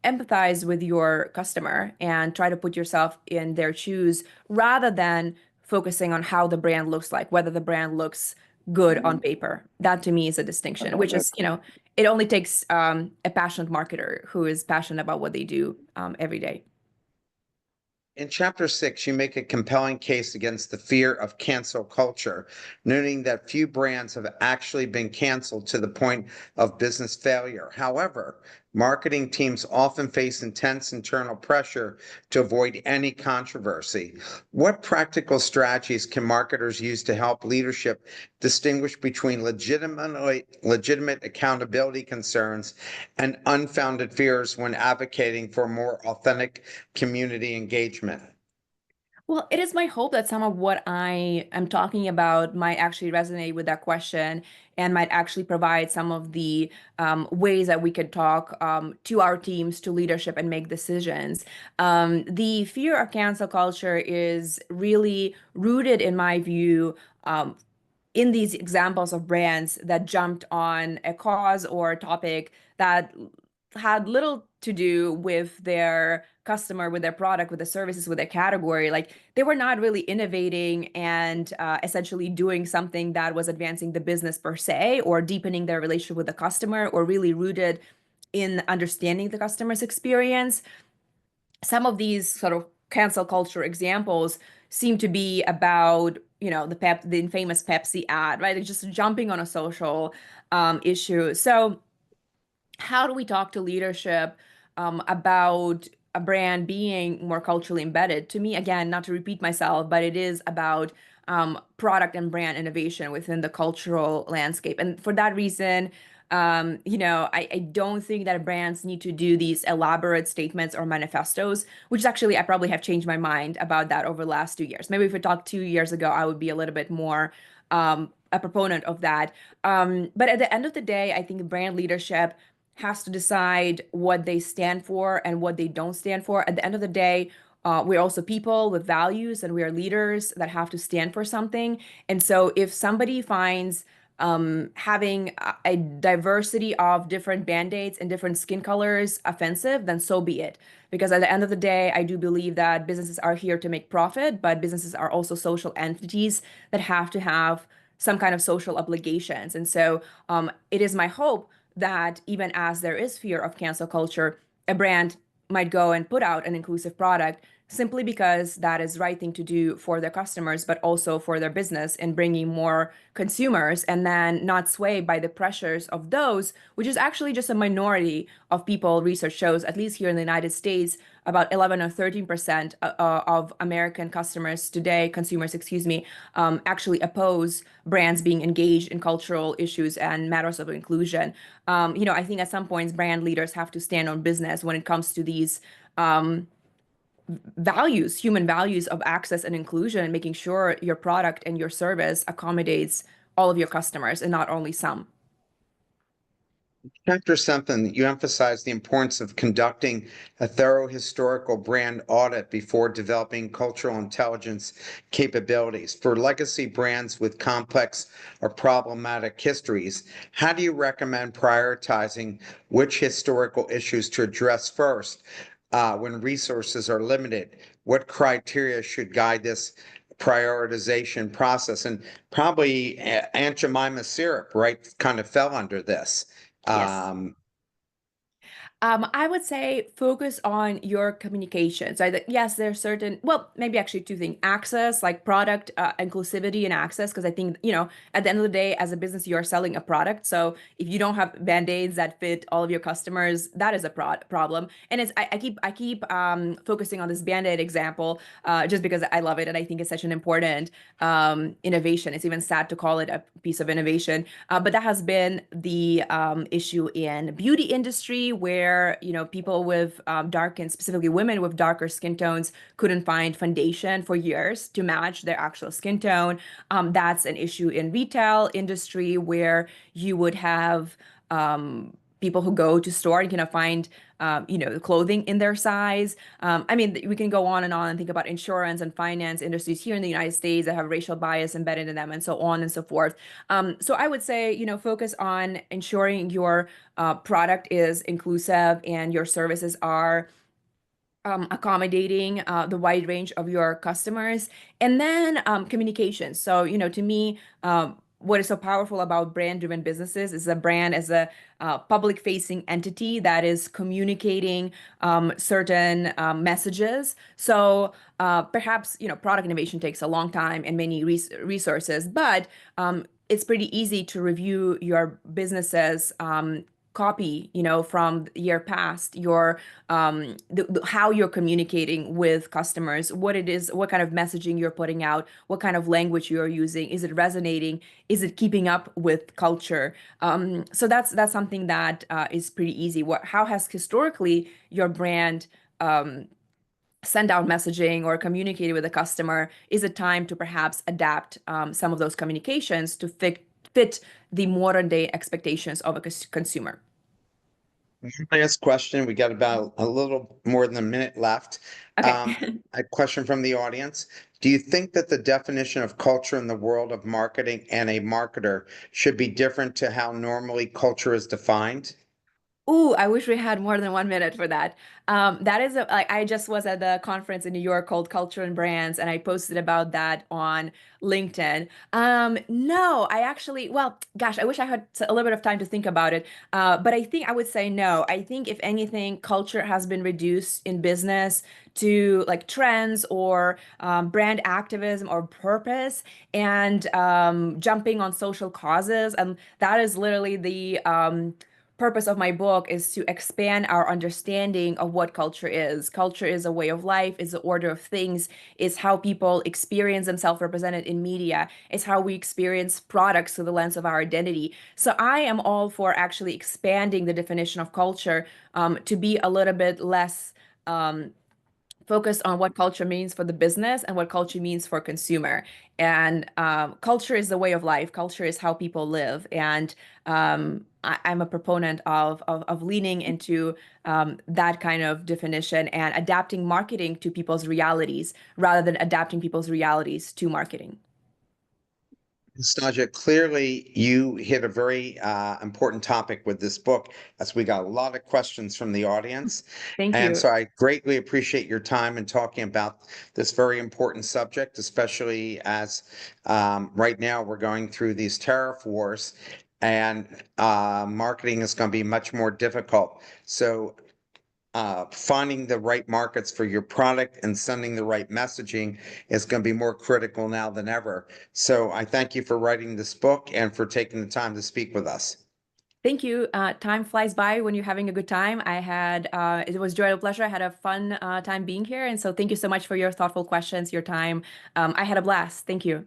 empathize with your customer and try to put yourself in their shoes rather than focusing on how the brand looks like, whether the brand looks good on paper. That to me is a distinction, which is, it only takes a passionate marketer who is passionate about what they do every day. In chapter 6, you make a compelling case against the fear of cancel culture, noting that few brands have actually been canceled to the point of business failure. However, marketing teams often face intense internal pressure to avoid any controversy. What practical strategies can marketers use to help leadership distinguish between legitimate accountability concerns and unfounded fears when advocating for more authentic community engagement? Well, it is my hope that some of what I am talking about might actually resonate with that question and might actually provide some of the ways that we could talk to our teams, to leadership, and make decisions. The fear of cancel culture is really rooted, in my view, in these examples of brands that jumped on a cause or a topic that had little to do with their customer, with their product, with the services, with their category. Like they were not really innovating and essentially doing something that was advancing the business per se, or deepening their relationship with the customer, or really rooted in understanding the customer's experience. Some of these sort of cancel culture examples seem to be about, the infamous Pepsi ad, right? Like just jumping on a social issue. So how do we talk to leadership about a brand being more culturally embedded? To me, again, not to repeat myself, but it is about product and brand innovation within the cultural landscape. And for that reason, I don't think that brands need to do these elaborate statements or manifestos, which is actually, I probably have changed my mind about that over the last 2 years. Maybe if we talked 2 years ago, I would be a little bit more a proponent of that. But at the end of the day, I think brand leadership has to decide what they stand for and what they don't stand for. At the end of the day, we're also people with values, and we are leaders that have to stand for something. And so if somebody finds having a diversity of different band-aids and different skin colors offensive, then so be it. Because at the end of the day, I do believe that businesses are here to make profit, but businesses are also social entities that have to have some kind of social obligations. And so it is my hope that even as there is fear of cancel culture, a brand might go and put out an inclusive product simply because that is the right thing to do for their customers, but also for their business in bringing more consumers, and then not swayed by the pressures of those, which is actually just a minority of people. Research shows, at least here in the United States, about 11 or 13% of American customers today, consumers, excuse me, actually oppose brands being engaged in cultural issues and matters of inclusion. I think at some points brand leaders have to stand on business when it comes to these values, human values of access and inclusion, and making sure your product and your service accommodates all of your customers and not only some. Chapter 7, you emphasize the importance of conducting a thorough historical brand audit before developing cultural intelligence capabilities. For legacy brands with complex or problematic histories, how do you recommend prioritizing which historical issues to address first when resources are limited? What criteria should guide this prioritization process? And probably Aunt Jemima syrup, right, kind of fell under this. Yes. Um, I would say focus on your communication. So yes, there's certain, well, maybe actually two things: access, like product inclusivity and access. Because I think, at the end of the day, as a business, you are selling a product. So if you don't have band-aids that fit all of your customers, that is a problem. And I keep focusing on this band-aid example just because I love it, and I think it's such an important innovation. It's even sad to call it a piece of innovation, but that has been the issue in beauty industry, where people with dark, and specifically women with darker skin tones, couldn't find foundation for years to match their actual skin tone. That's an issue in retail industry, where you would have people who go to store and cannot find clothing in their size. I mean, we can go on and think about insurance and finance industries here in the United States that have racial bias embedded in them, and so on and so forth. So I would say, focus on ensuring your product is inclusive and your services are accommodating the wide range of your customers. And then communication. So, to me, what is so powerful about brand-driven businesses is a brand as a public-facing entity that is communicating certain messages. So perhaps, product innovation takes a long time and many resources, but it's pretty easy to review your business's copy, from the year past, your how you're communicating with customers, what it is, what kind of messaging you're putting out, what kind of language you're using. Is it resonating? Is it keeping up with culture? So that's something that is pretty easy. How has historically your brand send out messaging or communicated with the customer? Is it time to perhaps adapt some of those communications to fit the modern day expectations of a consumer? Last question. We got about a little more than a minute left. Okay. A question from the audience. Do you think that the definition of culture in the world of marketing and a marketer should be different to how normally culture is defined? Ooh, I wish we had more than 1 minute for that. That is like I just was at the conference in New York called Culture and Brands, and I posted about that on LinkedIn. No, I actually, well, gosh, I wish I had a little bit of time to think about it. But I think I would say no. I think if anything, culture has been reduced in business to like trends or brand activism or purpose and jumping on social causes, and that is literally the purpose of my book is to expand our understanding of what culture is. Culture is a way of life, is the order of things, is how people experience themselves represented in media, it's how we experience products through the lens of our identity. So I am all for actually expanding the definition of culture to be a little bit less focused on what culture means for the business and what culture means for consumer. And culture is the way of life. Culture is how people live. And I'm a proponent of leaning into that kind of definition and adapting marketing to people's realities rather than adapting people's realities to marketing. Nastasia, clearly you hit a very important topic with this book, as we got a lot of questions from the audience. Thank And you. so I greatly appreciate your time in talking about this very important subject, especially as right now we're going through these tariff wars and marketing is going to be much more difficult. So finding the right markets for your product and sending the right messaging is going to be more critical now than ever. So I thank you for writing this book and for taking the time to speak with us. Thank you. Time flies by when you're having a good time. It was joy and pleasure. I had a fun time being here. And so thank you so much for your thoughtful questions, your time. I had a blast. Thank you.